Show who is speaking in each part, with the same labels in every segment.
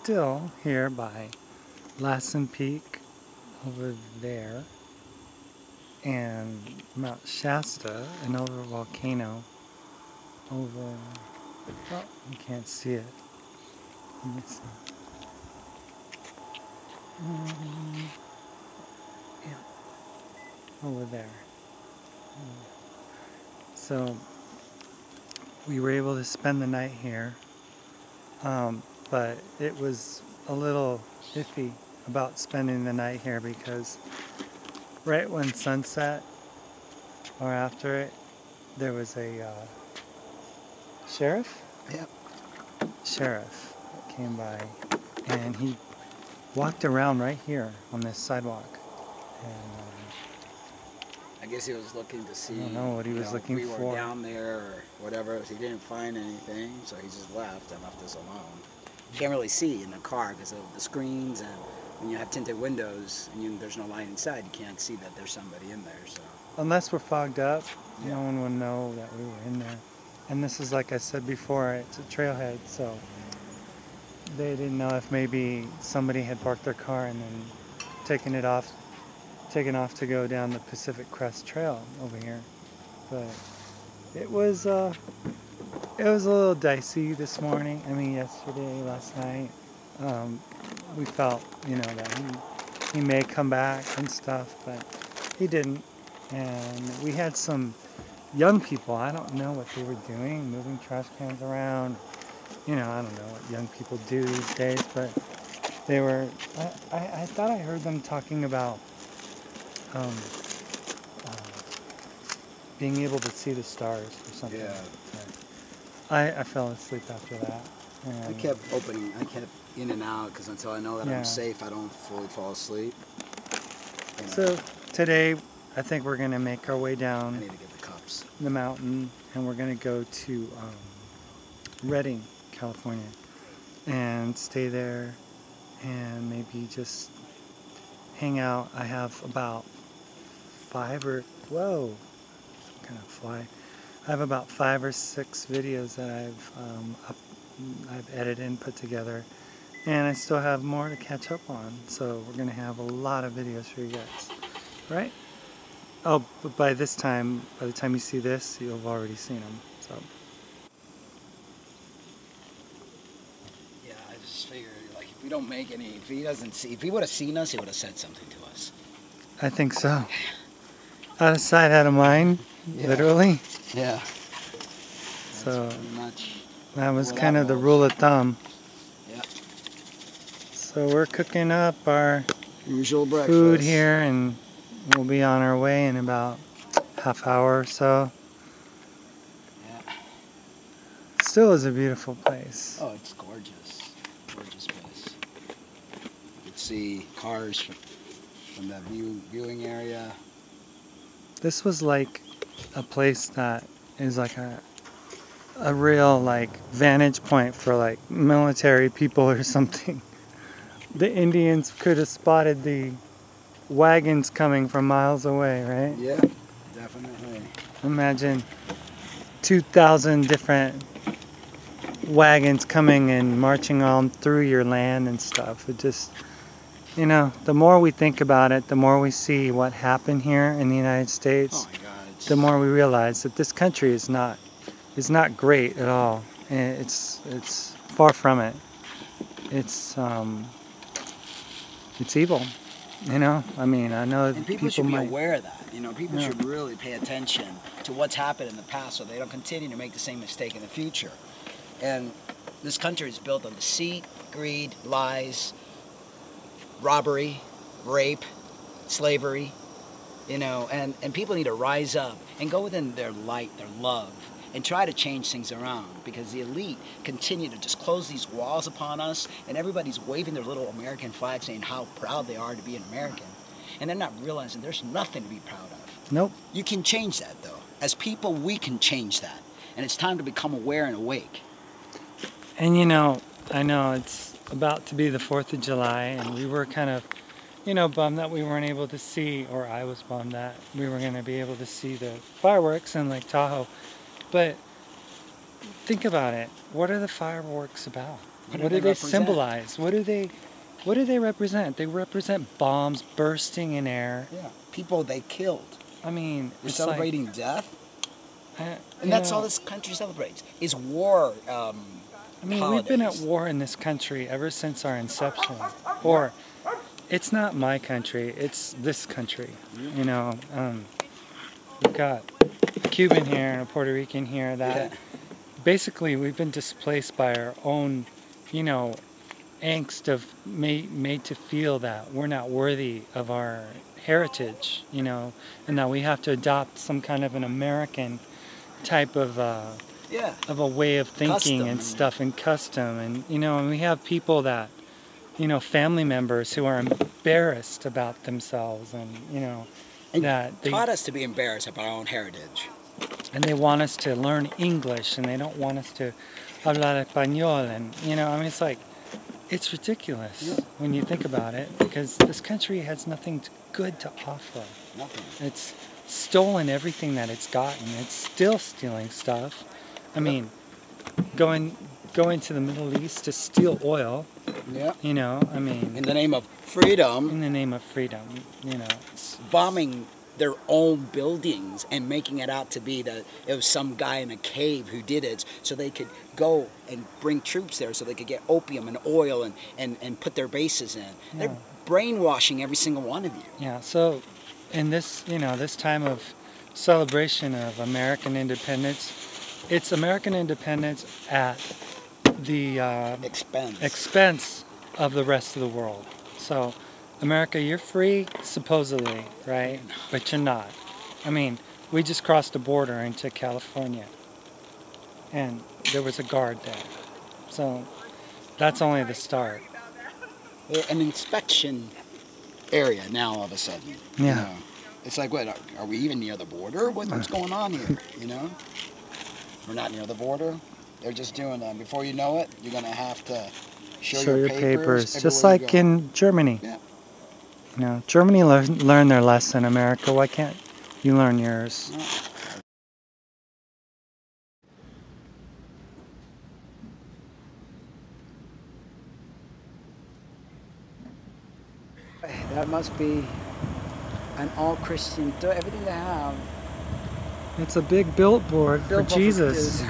Speaker 1: still here by Lassen Peak over there, and Mount Shasta, another volcano over, oh, you can't see it. Let me see. Yeah, over there. So we were able to spend the night here, but it was a little iffy about spending the night here because right when sunset or after it, there was a sheriff?
Speaker 2: Yep.
Speaker 1: Sheriff that came by, and he walked around right here on this sidewalk. And
Speaker 2: I guess he was looking to see.
Speaker 1: I don't know what he was looking
Speaker 2: if we
Speaker 1: for.
Speaker 2: were down there or whatever. He didn't find anything, so he just left and left us alone. You can't really see in the car because of the screens, and when you have tinted windows and there's no light inside, you can't see that there's somebody in there. So
Speaker 1: unless we're fogged up,
Speaker 2: yeah.
Speaker 1: No one would know that we were in there. And this is, like I said before, it's a trailhead, so they didn't know if maybe somebody had parked their car and then taken off to go down the Pacific Crest Trail over here. But it was a little dicey this morning. I mean, yesterday, last night, we felt, that he may come back and stuff, but he didn't. And we had some young people. I don't know what they were doing, moving trash cans around. I don't know what young people do these days, but they were. I thought I heard them talking about being able to see the stars or something.
Speaker 2: Yeah.
Speaker 1: I fell asleep after that.
Speaker 2: I kept in and out because until I know that I'm safe, I don't fully fall asleep.
Speaker 1: So today, I think we're going to make our way down
Speaker 2: I need to get the cups.
Speaker 1: The mountain, and we're going to go to Redding, California, and stay there and maybe just hang out. I have about I have about 5 or 6 videos that I've edited and put together, and I still have more to catch up on, so we're going to have a lot of videos for you guys, right? Oh, but by the time you see this, you'll have already seen them, so.
Speaker 2: Yeah, I just figured, like, if we don't make any, if he would have seen us, he would have said something to us.
Speaker 1: I think so. Out of sight, out of mind, literally.
Speaker 2: Yeah.
Speaker 1: So
Speaker 2: pretty much
Speaker 1: that was kind of the rule of thumb.
Speaker 2: Yeah.
Speaker 1: So we're cooking up our
Speaker 2: usual breakfast
Speaker 1: food here, and we'll be on our way in about half hour or so.
Speaker 2: Yeah.
Speaker 1: Still is a beautiful place.
Speaker 2: Oh, it's gorgeous. Gorgeous place. You can see cars from that viewing area.
Speaker 1: This was like a place that is like a real vantage point for like military people or something. The Indians could have spotted the wagons coming from miles away, right?
Speaker 2: Yeah, definitely.
Speaker 1: Imagine 2,000 different wagons coming and marching on through your land and stuff. It just, the more we think about it, the more we see what happened here in the United States,
Speaker 2: Oh my God,
Speaker 1: the more we realize that this country is not great at all. It's far from it. It's evil. I mean, I know
Speaker 2: and people should be aware of that. People should really pay attention to what's happened in the past so they don't continue to make the same mistake in the future. And this country is built on deceit, greed, lies, robbery, rape, slavery, and people need to rise up and go within their light, their love, and try to change things around, because the elite continue to just close these walls upon us, and everybody's waving their little American flag saying how proud they are to be an American, and they're not realizing there's nothing to be proud of.
Speaker 1: Nope.
Speaker 2: You can change that, though. As people, we can change that, and it's time to become aware and awake.
Speaker 1: And I know it's about to be the 4th of July, and we were kind of bummed that we weren't able to see, or I was bummed that we were going to be able to see the fireworks in Lake Tahoe. But think about it. What are the fireworks about? What do they symbolize? What do they represent? They represent bombs bursting in air.
Speaker 2: Yeah, people they killed.
Speaker 1: I mean,
Speaker 2: we're
Speaker 1: it's
Speaker 2: celebrating
Speaker 1: like,
Speaker 2: death, and that's all this country celebrates is war.
Speaker 1: I mean, holidays. We've been at war in this country ever since our inception. Or, it's not my country; it's this country. You know, we've got a Cuban here and a Puerto Rican here that basically we've been displaced by our own, you know, angst of made to feel that we're not worthy of our heritage, you know, and that we have to adopt some kind of an American type of a way of thinking custom and stuff and custom, and you know, and we have people that, you know, family members who are embarrassed about themselves, and you know,
Speaker 2: and
Speaker 1: that they
Speaker 2: taught us to be embarrassed of our own heritage,
Speaker 1: and they want us to learn English, and they don't want us to hablar español, and you know, I mean, it's like, it's ridiculous when you think about it, because this country has nothing good to offer.
Speaker 2: Nothing.
Speaker 1: It's stolen everything that it's gotten. It's still stealing stuff. I mean, going to the Middle East to steal oil.
Speaker 2: Yeah.
Speaker 1: You know, I mean,
Speaker 2: in the name of freedom.
Speaker 1: In the name of freedom, you know,
Speaker 2: bombing their own buildings and making it out to be that it was some guy in a cave who did it, so they could go and bring troops there so they could get opium and oil and put their bases in. Yeah. They're brainwashing every single one of you. Yeah, so in this, you know, this time of celebration of American independence, it's American independence at the expense of the rest of the world. So America, you're free, supposedly, right? But you're not. I mean, we just crossed the border into California, and there was a guard there. So that's only the start. An inspection area now all of a sudden.
Speaker 1: Yeah.
Speaker 2: You know? It's like, what, are we even near the border? What's going on here, you know? We're not near the border. They're just doing that. Before you know it, you're going to have to show your papers.
Speaker 1: Just like in Germany.
Speaker 2: Yeah.
Speaker 1: You know, Germany learned their lesson. America, why can't you learn yours?
Speaker 2: That must be an all-Christian, everything they have.
Speaker 1: It's a big billboard for Jesus.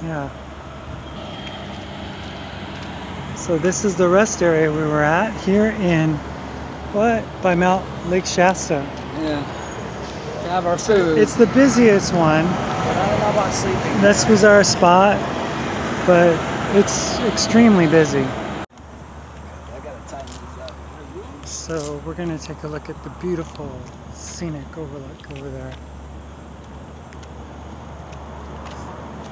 Speaker 1: Yeah. So this is the rest area we were at here in, by Lake Shasta.
Speaker 2: Yeah. To have our food.
Speaker 1: It's the busiest one.
Speaker 2: But I don't know about sleeping.
Speaker 1: This was our spot, but it's extremely busy. So we're going to take a look at the beautiful scenic overlook over there.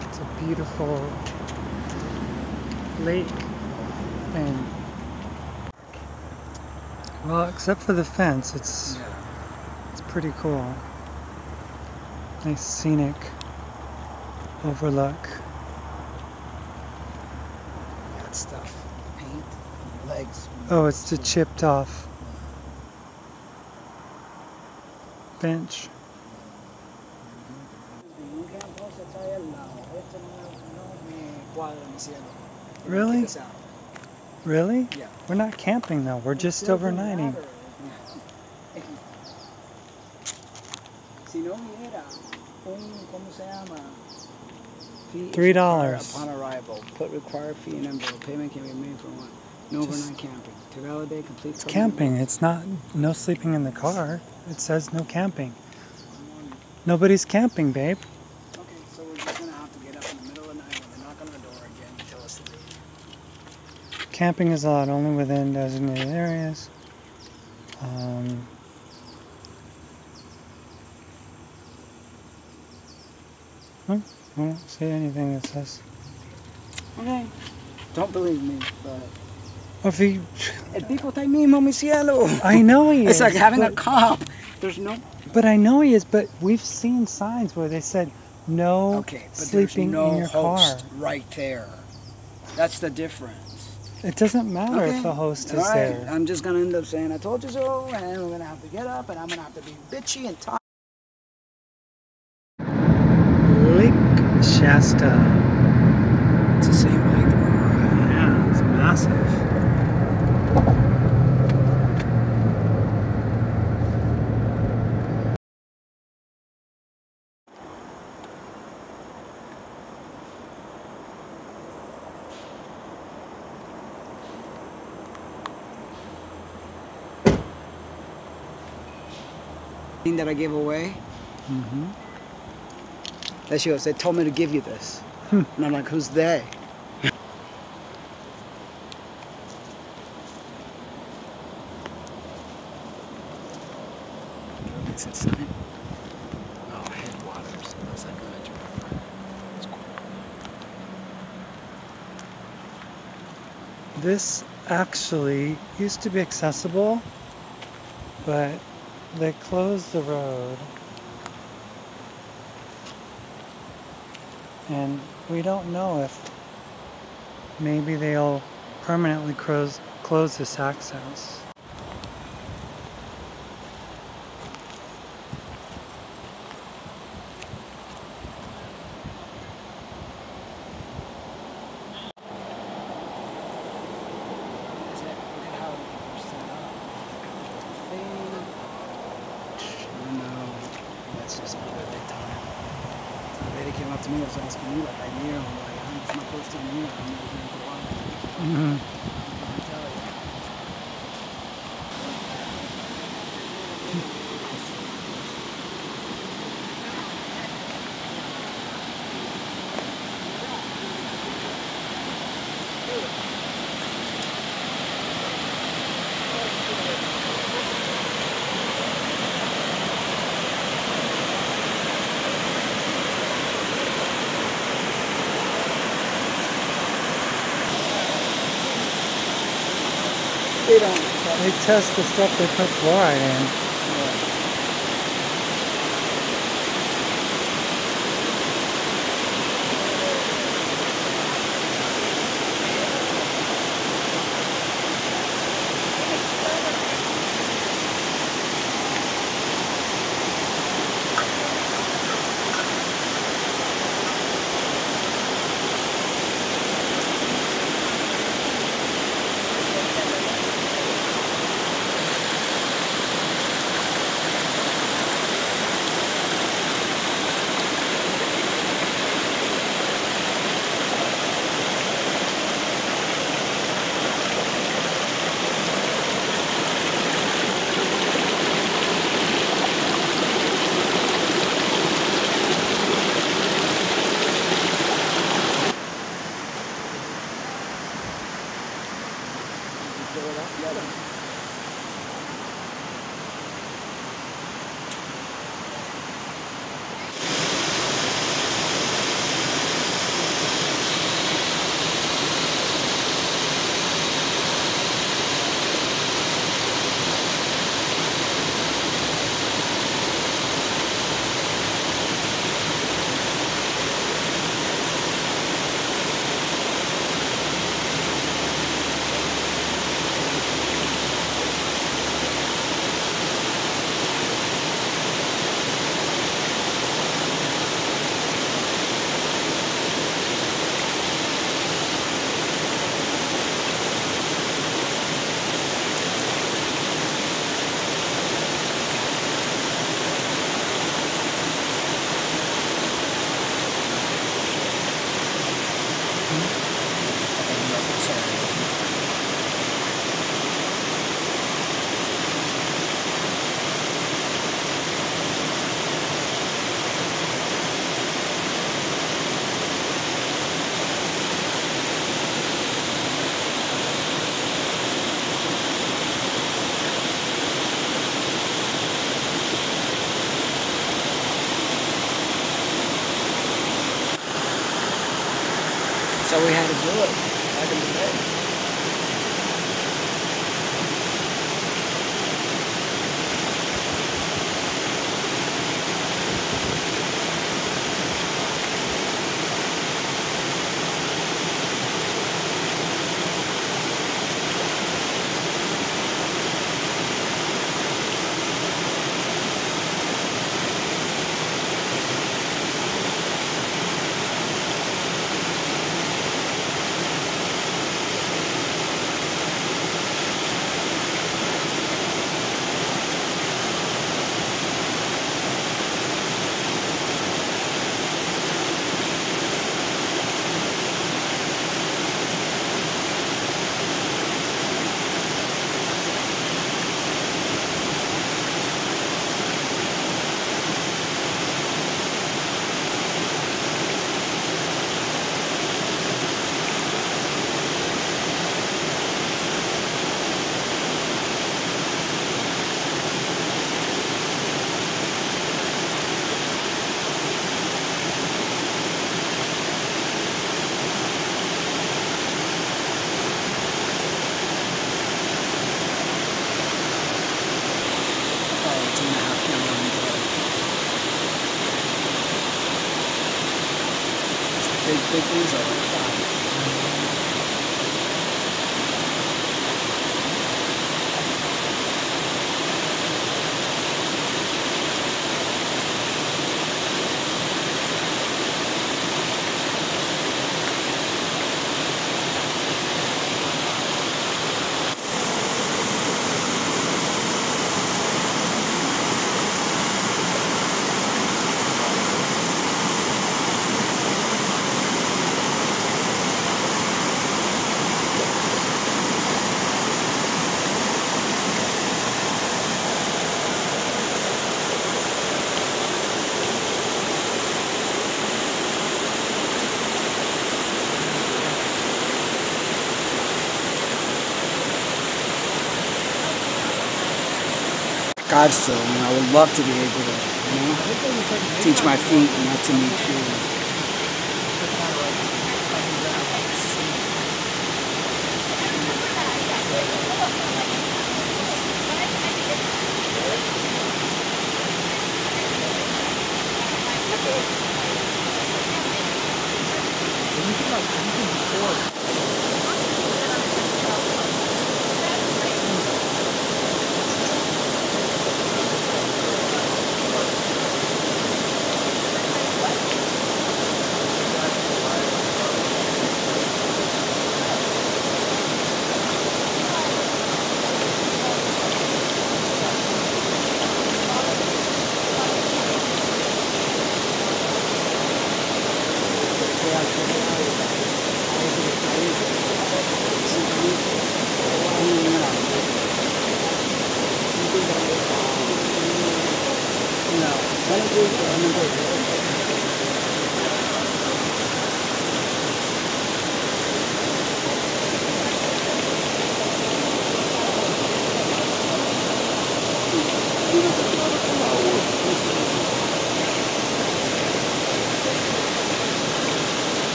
Speaker 1: It's a beautiful lake, and well, except for the fence, it's pretty cool. Nice scenic overlook.
Speaker 2: That stuff, paint, legs.
Speaker 1: Oh, it's the chipped off bench. Really? Really?
Speaker 2: Yeah.
Speaker 1: We're not camping though, we're just overnighting. $3.
Speaker 2: Upon arrival, put required fee in envelope. Payment can be made for one. No overnight camping. To validate complete.
Speaker 1: It's camping. It's not no sleeping in the car. It says no camping. Nobody's camping, babe.
Speaker 2: Okay, so we're just gonna have to get up in the middle of the night when they knock on our door again and tell us to leave.
Speaker 1: Camping is allowed only within designated areas. I don't see anything that says.
Speaker 2: Okay. Don't believe me, but.
Speaker 1: El
Speaker 2: tipo está ahí mismo, mi cielo.
Speaker 1: I know he is.
Speaker 2: It's like having a cop. There's no.
Speaker 1: But I know he is. But we've seen signs where they said no sleeping in your car.
Speaker 2: Right there. That's the difference.
Speaker 1: It doesn't matter if the host is there.
Speaker 2: I'm just gonna end up saying I told you so, and we're gonna have to get up, and I'm gonna have to be bitchy and talk.
Speaker 1: Lake Shasta. Shasta.
Speaker 2: It's the same length where we're at.
Speaker 1: Yeah, it's massive.
Speaker 2: Thing that I gave away.
Speaker 1: Mm-hmm.
Speaker 2: There she goes. They told me to give you this, and I'm like, who's they? What's that sign? Oh, Headwaters. That's like good. That's cool.
Speaker 1: This actually used to be accessible, but they closed the road. And we don't know if maybe they'll permanently close this access.
Speaker 2: That's just for the big time. The lady came up to me and was asking me, like, I knew. I'm like, it's my first time here. I'm never been to water. I can tell you. They don't.
Speaker 1: They test the stuff they put fluoride in.
Speaker 2: So we had to do it back in the day. Big things are like 5. God still, I would love to be able to, teach my feet not to need shoes.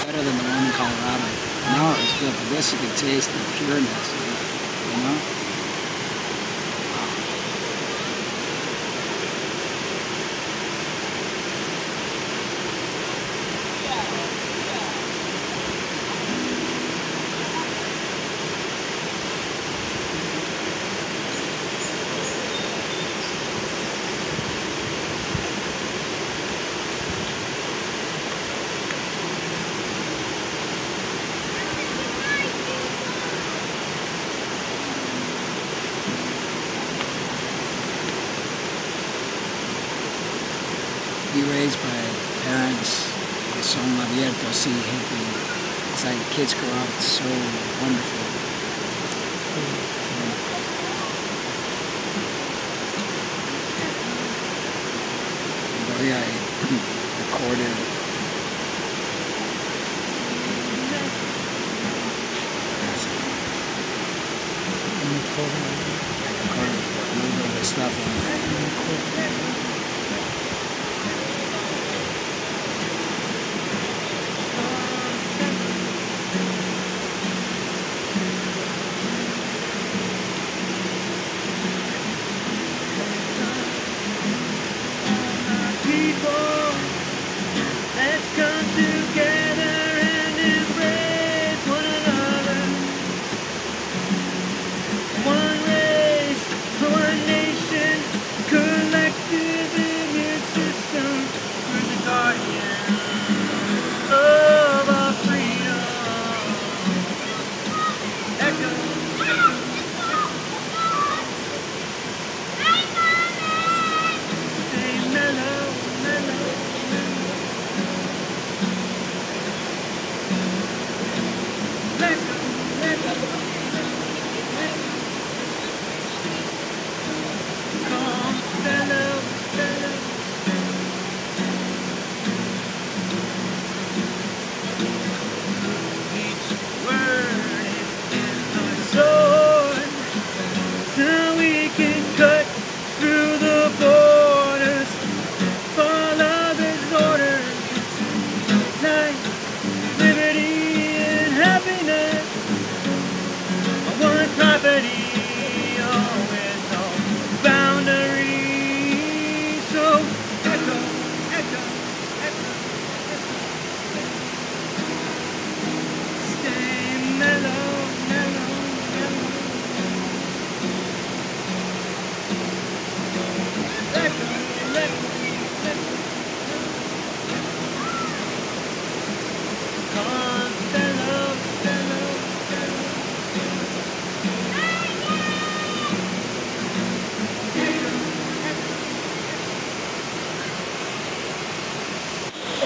Speaker 2: Better than the one in Colorado. No, it was good, but this you could taste the pureness, you know? Be raised by parents que son abiertos y hippie. It's like kids grow up, it's so wonderful. I recorded a little bit of the stuff in there.
Speaker 3: One race, one nation.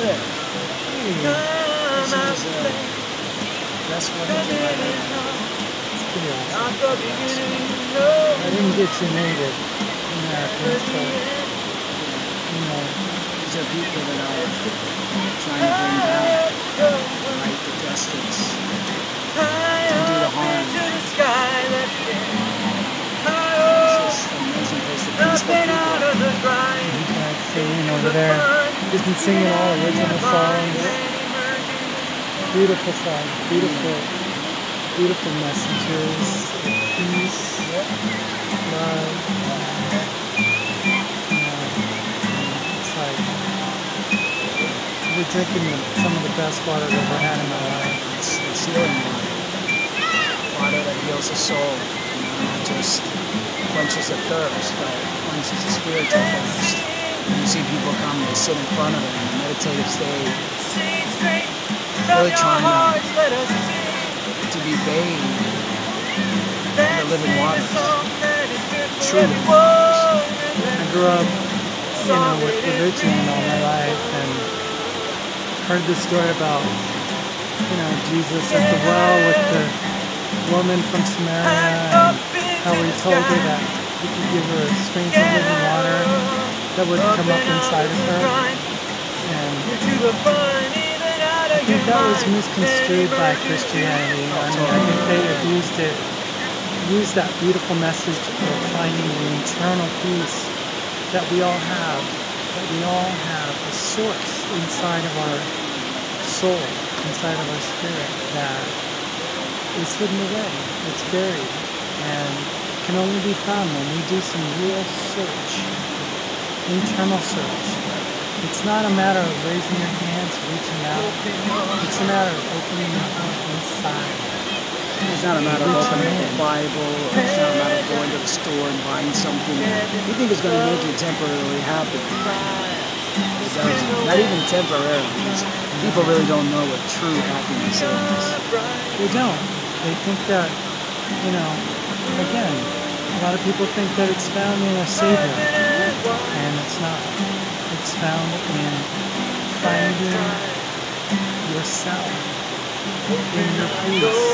Speaker 2: there. This is that's what I do.
Speaker 1: It's pretty awesome. I didn't get to native Americans, but you know,
Speaker 2: These are people that are trying to bring down, right, the justice, and do the harm. It's just an amazing place to peaceful people.
Speaker 1: like singing over there. He's been singing all original songs. Beautiful songs, beautiful messages, peace, love. It's like we're drinking some of the best water I've ever had in my life.
Speaker 2: It's healing water that heals the soul, not just quenches the thirst, but quenches the spiritual thirst. When you see people come, they sit in front of it in a meditative state, really trying to be bathed in the living waters, true living waters.
Speaker 1: I grew up, with religion all my life and heard the story about, Jesus at the well with the woman from Samaria and how he told her that he could give her a stream of living water that would come up inside of her. And I think that was misconstrued by Christianity. I think they used that beautiful message of finding the internal peace that we all have, a source inside of our soul, inside of our spirit that is hidden away, it's buried, and can only be found when we do some real search, internal search. It's not a matter of raising your hands, reaching out. It's a matter of opening your heart inside.
Speaker 2: It's not a matter of opening the Bible, or it's not a matter of going to the store and buying something that you think is going to make you temporarily happy. It doesn't. Not even temporarily. People really don't know what true happiness is.
Speaker 1: They don't. They think that, again, a lot of people think that it's found in a Savior, and it's not. It's found in finding yourself in your peace.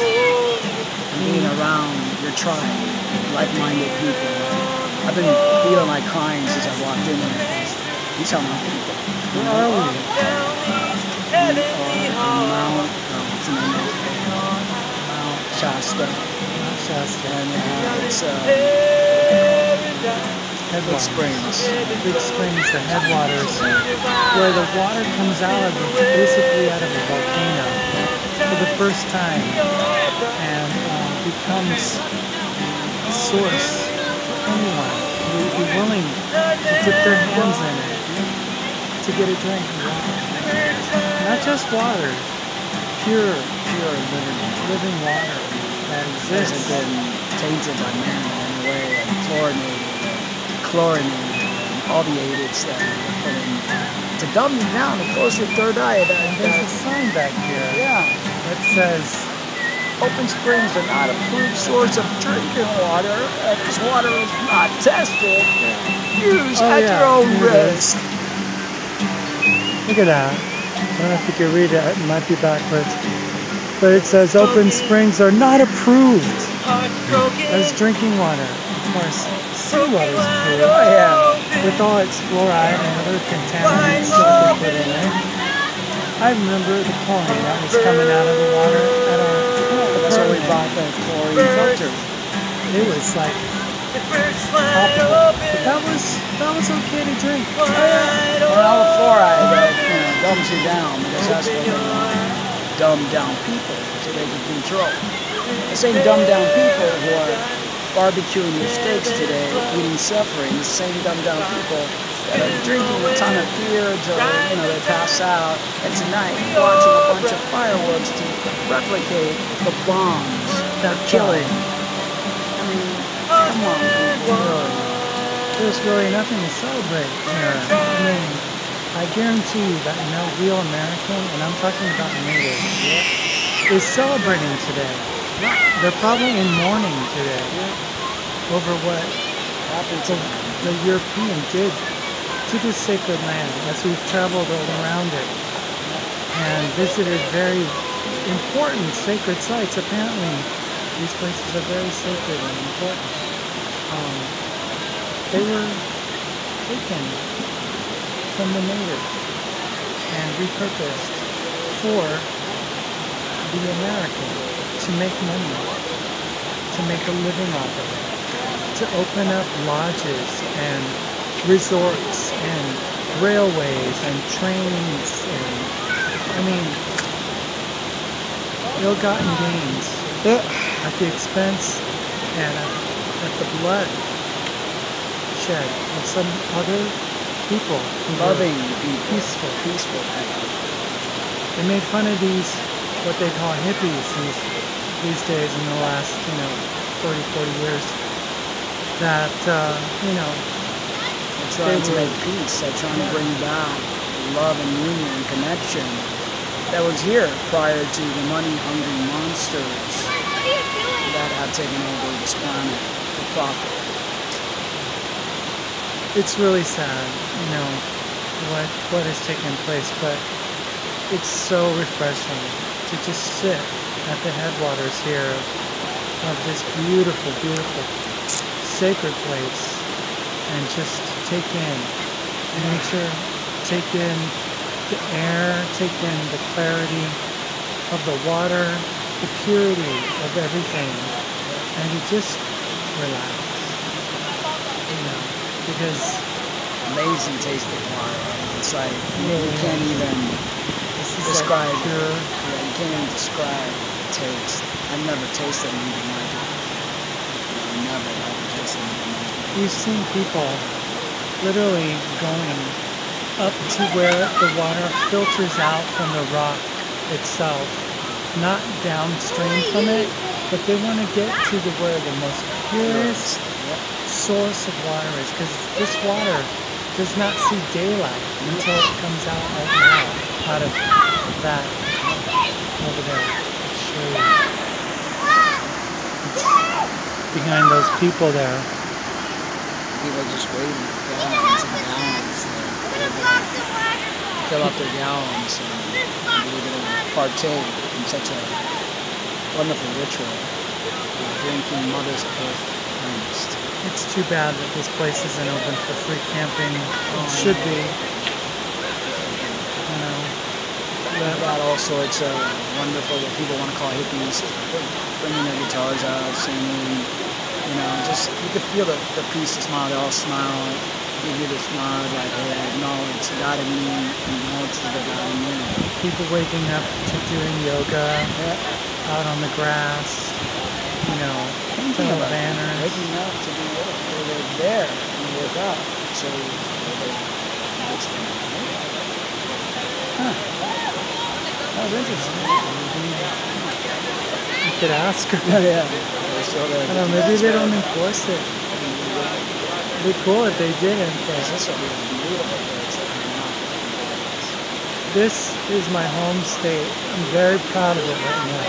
Speaker 2: Being around your tribe, like-minded people. I've been feeling like crying since I walked in there. These are my people.
Speaker 1: Where are we?
Speaker 2: We are in Mount, what's the name of it? Mount Shasta.
Speaker 1: Mount Shasta.
Speaker 2: And it's Big Springs.
Speaker 1: Big Springs, the headwaters, where the water comes basically out of a volcano for the first time and becomes a source for anyone who would be willing to dip their hands in it to get a drink of water. Not just water, pure living water that exists.
Speaker 2: Hasn't been tainted by man in any way, and fluorinated, and chlorinated, and all the aids that are put in to dumb you down and close your third eye.
Speaker 1: There's a sign back here that says,
Speaker 2: open springs are not a approved source of drinking water, and this water is not tested. Use at your own risk.
Speaker 1: Look at that. I don't know if you can read it. It might be backwards. But it says open springs are not approved as drinking water. Of course, seawater is approved.
Speaker 2: Oh, yeah.
Speaker 1: With all its fluoride and other contaminants that they put in it. I remember the chlorine that was coming out of the water at our
Speaker 2: That's why we bought the chlorine filter.
Speaker 1: It was like awful. But that was okay to drink.
Speaker 2: Well, all the fluoride that dumbs you down, because that's what they want. Dumb down people so they can control. The same dumbed down people who are barbecuing your steaks today, eating suffering, the same dumbed down people that are drinking a ton of beer until they pass out, and tonight watching a bunch of fireworks to replicate the bombs that are killing. I mean, come on, people.
Speaker 1: There's really nothing to celebrate here. I mean, I guarantee you that no real American, and I'm talking about native, is celebrating today. They're probably in mourning today over what the European did to this sacred land as we've traveled all around it. and visited very important sacred sites. Apparently, these places are very sacred and important. They were taken from the natives and repurposed for the American to make money, to make a living off of it, to open up lodges and resorts and railways and trains and, I mean, ill-gotten gains at the expense and at the blood shed of some other people who
Speaker 2: Loving
Speaker 1: were
Speaker 2: peaceful.
Speaker 1: They made fun of these, what they call hippies these days in the last, 30, 40 years, that,
Speaker 2: They're trying to make peace. They're trying to bring back love and union and connection that was here prior to the money-hungry monsters that have taken over this planet for profit.
Speaker 1: It's really sad, what has taken place, but it's so refreshing to just sit at the headwaters here of this beautiful, beautiful, sacred place and just take in nature, take in the air, take in the clarity of the water, the purity of everything, and you just relax, because
Speaker 2: Amazing tasting water. It's like you can't even describe
Speaker 1: like pure.
Speaker 2: Yeah, you can't even describe the taste. I've never tasted anything like it. Never tasted anything like it.
Speaker 1: We've seen people literally going up to where the water filters out from the rock itself, not downstream from it, but they want to get to where the most purest source of water is, because this water does not see daylight until it comes out right now, out of that over there. I'll show you. It's behind those people there.
Speaker 2: People just waiting gallons and gallons to fill up their gallons and be able to partake in such a wonderful ritual of drinking Mother's Earth cleansed.
Speaker 1: It's too bad that this place isn't open for free camping. It should be.
Speaker 2: But also it's wonderful what people want to call hippies, bringing their guitars out, singing, just you can feel the peace, the smile. They all smile, give you the smile like, hey, I acknowledge God in me, acknowledge the God in me.
Speaker 1: People waking up to doing yoga out on the grass, fellow banners.
Speaker 2: Waking up to be there and work out. So that was interesting.
Speaker 1: You could ask her.
Speaker 2: Yeah.
Speaker 1: I don't know, maybe they don't enforce it. It'd be cool if they didn't.
Speaker 2: This will be a beautiful place to hang out.
Speaker 1: This is my home state. I'm very proud of it right now.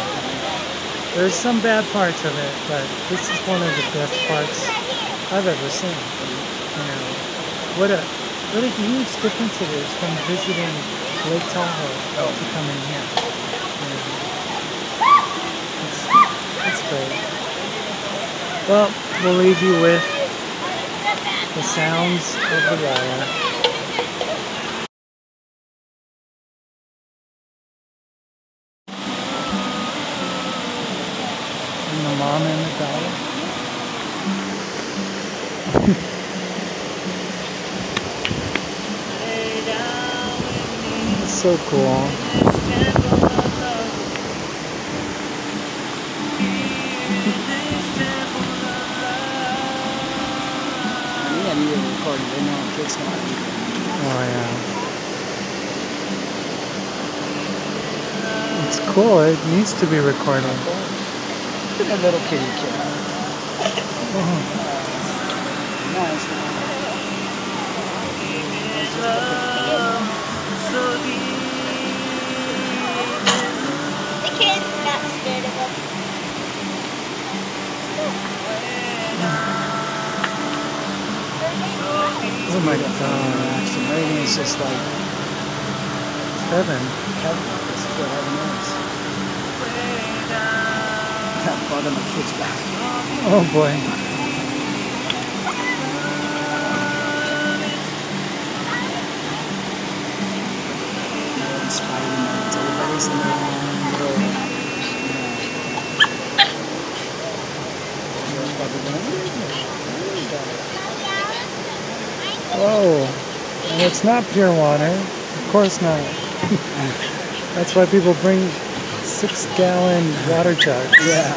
Speaker 1: There's some bad parts of it, but this is one of the best parts I've ever seen. What a huge difference it is from visiting Lake Tahoe to coming here. It's great. Well, we'll leave you with the sounds of the water. And the mom and the daughter. It's so cool. Oh yeah. It's cool. It needs to be recorded.
Speaker 2: Look at that little kitty cat. Nice.
Speaker 3: The kid's not scared of us.
Speaker 1: Oh my god.
Speaker 2: Everything is just like
Speaker 1: It's heaven.
Speaker 2: heaven. This is what heaven is. That bug on my kid's back.
Speaker 1: Oh boy.
Speaker 2: Everyone's fighting nights. Everybody's in their own little.
Speaker 1: Whoa. And it's not pure water. Of course not. That's why people bring 6-gallon water jugs.
Speaker 2: Yeah.